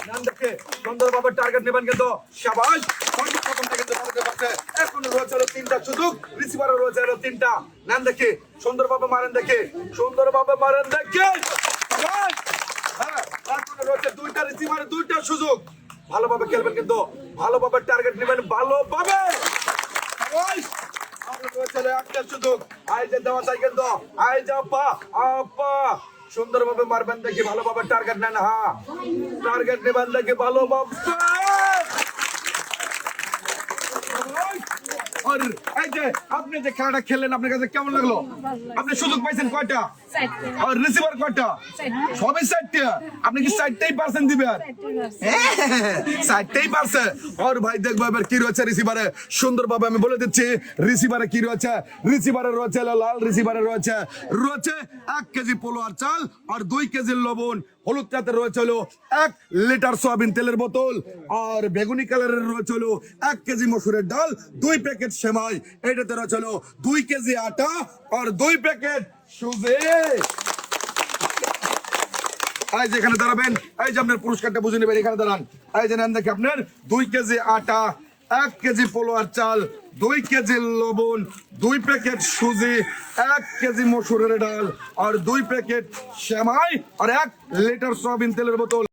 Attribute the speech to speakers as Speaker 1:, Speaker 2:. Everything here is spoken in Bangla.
Speaker 1: নাম দেখে সুন্দরভাবে টার্গেট নেবেন কিন্তু শাবাশ সর্বপ্রথমটা কিন্তু ভারতের পাশে এখন রয়েছে হলো তিনটা সুযোগ রিসিভারও রয়েছে হলো তিনটা নাম দেখে সুন্দরভাবে মারেন দেখে সুন্দরভাবে মারেন দেখে শাবাশ হ্যাঁ এখন রয়েছে দুইটা রিসিভারে দুইটা সুযোগ ভালোভাবে খেলবেন কিন্তু ভালোভাবে টার্গেট নেবেন ভালোভাবে শাবাশ আর রয়েছে হলো একটা সুযোগ আই যে দেওয়া চাই কিন্তু আই যা আপা সুন্দরভাবে মারবেন দেখি ভালোভাবে টার্গেট নেন হ্যাঁ টার্গেট নেবেন দেখি ভালোভাবে আর এই যে আপনি যে খেলাটা খেললেন আপনার কাছে কেমন লাগলো আপনি সুযোগ পাইছেন কয়টা আর রিসিভার কয়টা সবই 60টা আপনি কি 60টাই পারছেন দিবেন হ্যাঁ 60টাই পারছে আর ভাই দেখবো এবার কি রয়েছে রিসিভারে সুন্দরভাবে আমি বলে দিচ্ছি রিসিভারে কি রয়েছে রিসিভারে রয়েছে লাল রিসিভারে রয়েছে 1 কেজি পোলোয়ার চাল আর 2 কেজি লবণ হলুদ চাতে রয়েছে হলো 1 লিটার সয়াবিন তেলের বোতল আর বেগুনি কালারের রয়েছে হলো 1 কেজি মসুরের ডাল 2 প্যাকেট সেমাই এটাতে রয়েছে হলো 2 কেজি আটা আর 2 প্যাকেট সুজি এই যে এখানে দাঁড়াবেন এই যে আপনার পুরস্কারটা বুঝে নেবেন এখানে দাঁড়ান এই যে নেন দেখে আপনার 2 কেজি আটা 1 কেজি পোলোয়ার চাল 2 কেজি লবণ 2 প্যাকেট সুজি 1 কেজি মসুরের ডাল আর 2 প্যাকেট সেমাই আর 1 লিটার সয়াবিন তেলের বোতল